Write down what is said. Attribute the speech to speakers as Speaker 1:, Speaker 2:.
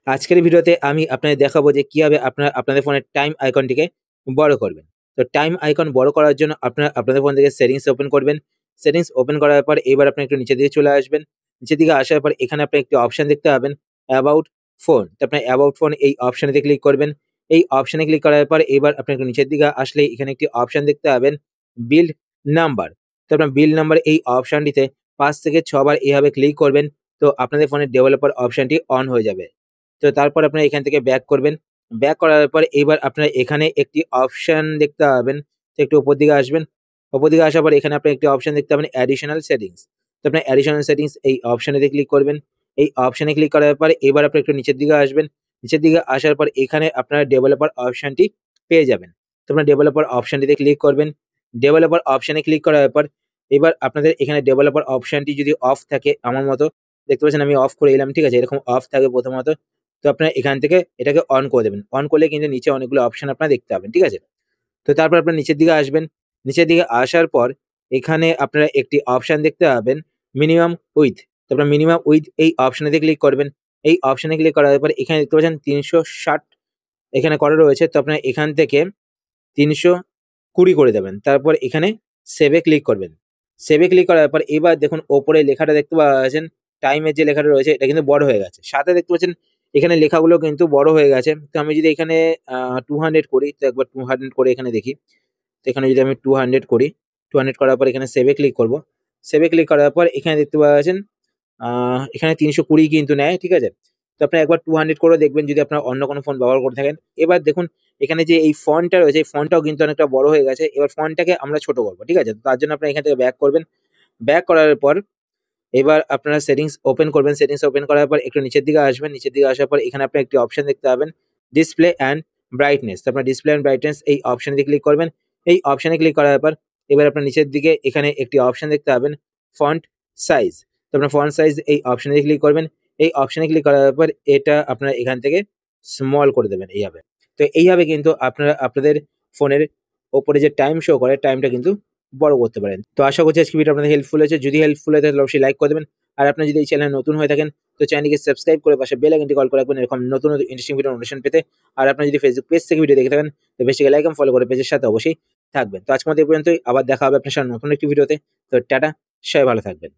Speaker 1: আজকের ভিডিওতে আমি আপনাদের দেখাবো যে কিভাবে আপনারা আপনাদের ফোনের টাইম আইকনটিকে বড় করবেন। তো টাইম আইকন বড় করার জন্য আপনারা আপনাদের ফোন থেকে সেটিংস ওপেন করবেন। সেটিংস ওপেন করার পর এবার আপনি একটু নিচের দিকে চলে আসবেন। নিচের দিকে আসার পর এখানে আপনি একটি অপশন দেখতে পাবেন অ্যাবাউট ফোন। তো আপনার অ্যাবাউট ফোন এই অপশনেতে ক্লিক করবেন। এই অপশনে ক্লিক করার পর এবার আপনি একটু নিচের দিকে আসলে এখানে একটি অপশন দেখতে পাবেন বিল্ড নাম্বার। তো আপনার বিল্ড নাম্বার এই অপশনটিতে ৫ থেকে ৬ বার এভাবে ক্লিক করবেন। তো আপনাদের ফোনের ডেভেলপার অপশনটি অন হয়ে যাবে। তো তারপর আপনারা এখান থেকে ব্যাক করবেন। ব্যাক করার পর এবার আপনারা এখানে একটি অপশন দেখতে পাবেন। তো একটু উপর দিকে আসবেন। উপর দিকে আসার পর এখানে আপনি একটি অপশন দেখতে পাবেন অ্যাডিশনাল সেটিংস। তো আপনার অ্যাডিশনাল সেটিংস এই অপশনেতে ক্লিক করবেন। এই অপশনে ক্লিক করার পর এবার আপনি একটু নিচের দিকে আসবেন। নিচের দিকে আসার পর এখানে আপনারা ডেভেলপার অপশনটি পেয়ে যাবেন। তো আপনার ডেভেলপার অপশনটিতে ক্লিক করবেন। ডেভেলপার অপশনে ক্লিক করার পর এবার আপনাদের এখানে ডেভেলপার অপশনটি যদি অফ থাকে আমার মতো দেখতে পাচ্ছেন আমি অফ করে দিলাম, ঠিক আছে? এরকম অফ থাকে প্রথমত। তো আপনারা এখান থেকে এটাকে অন করে দেবেন। অন করলে কিন্তু নিচে অনেকগুলো অপশন আপনারা দেখতে পাবেন, ঠিক আছে? তো তারপর আপনারা নিচের দিকে আসবেন। নিচের দিকে আসার পর এখানে আপনারা একটি অপশন দেখতে পাবেন মিনিমাম উইথ। তো আপনারা মিনিমাম উইথ এই অপশনেতে ক্লিক করবেন। এই অপশনে ক্লিক করার পর এখানে দেখতে পাচ্ছেন ৩৬০ এখানে করা রয়েছে। তো আপনারা এখান থেকে ৩২০ করে দেবেন। তারপর এখানে সেভ এ ক্লিক করবেন। সেভ এ ক্লিক করার পর এবার দেখুন ওপরে লেখাটা দেখতে পাচ্ছেন, টাইমের যে লেখাটা রয়েছে এটা কিন্তু বড় হয়ে গেছে। সাথে দেখতে পাচ্ছেন এখানে লেখাগুলো কিন্তু বড় হয়ে গেছে। তো আমি যদি এখানে 200 করি, তো একবার 200 করে এখানে দেখি। তো এখানে যদি আমি 200 করি, 200 করার পর এখানে সেভ এ ক্লিক করব। সেভ এ ক্লিক করার পর এখানে দেখতে পাচ্ছেন এখানে ৩২০ কিন্তু নেয়, ঠিক আছে? তো আপনি একবার 200 করেও দেখবেন যদি আপনার অন্য কোনো ফোন ব্যবহার করে থাকেন। এবার দেখুন এখানে যে এই ফন্টটা রয়েছে এই ফন্টটাও কিন্তু অনেকটা বড় হয়ে গেছে। এবার ফন্টটাকে আমরা ছোট করব, ঠিক আছে? তো তার জন্য আপনারা এখান থেকে ব্যাক করবেন। ব্যাক করার পর এবার আপনারা সেটিংস ওপেন করবেন। সেটিংস ওপেন করার পর একটু নিচের দিকে আসবেন। নিচের দিকে আসার পর এখানে আপনি একটি অপশন দেখতে পাবেন ডিসপ্লে অ্যান্ড ব্রাইটনেস। তো আপনার ডিসপ্লে অ্যান্ড ব্রাইটনেস এই অপশনে ক্লিক করবেন। এই অপশনে ক্লিক করার পর এবার আপনার নিচের দিকে এখানে একটি অপশন দেখতে পাবেন ফন্ট সাইজ। তো আপনার ফন্ট সাইজ এই অপশনে ক্লিক করবেন। এই অপশনে ক্লিক করার পর এটা আপনারা এখান থেকে স্মল করে দেবেন এইভাবে। তো এইভাবে কিন্তু আপনারা আপনাদের ফোনের ওপরে যে টাইম শো করে টাইমটা কিন্তু বড় করতে পারেন। তো আশা করছি আজকে ভিডিও আপনাদের হেল্পফুল হয়েছে। যদি হেল্পফুল হয়ে থাকে তাহলে অবশ্যই লাইক করে দেবেন। আর আপনি যদি এই চ্যানেলে নতুন হয়ে থাকেন তো চ্যানেলটিকে সাবস্ক্রাইব করে পাশে বেল আইকনটি কল করে রাখবেন এরকম নতুন নতুন ইন্টারেস্টিং ভিডিও নোটিফিকেশন পেতে। আর আপনি যদি ফেসবুক পেজ থেকে ভিডিও দেখে থাকেন তো পেজটিকে লাইক এবং ফলো করে পেজের সাথে অবশ্যই থাকবেন। তো আজকের মতো এই পর্যন্তই। আবার দেখা হবে আপনার সাথে নতুন একটি ভিডিওতে। তো টাটা, সবাই ভালো থাকবেন।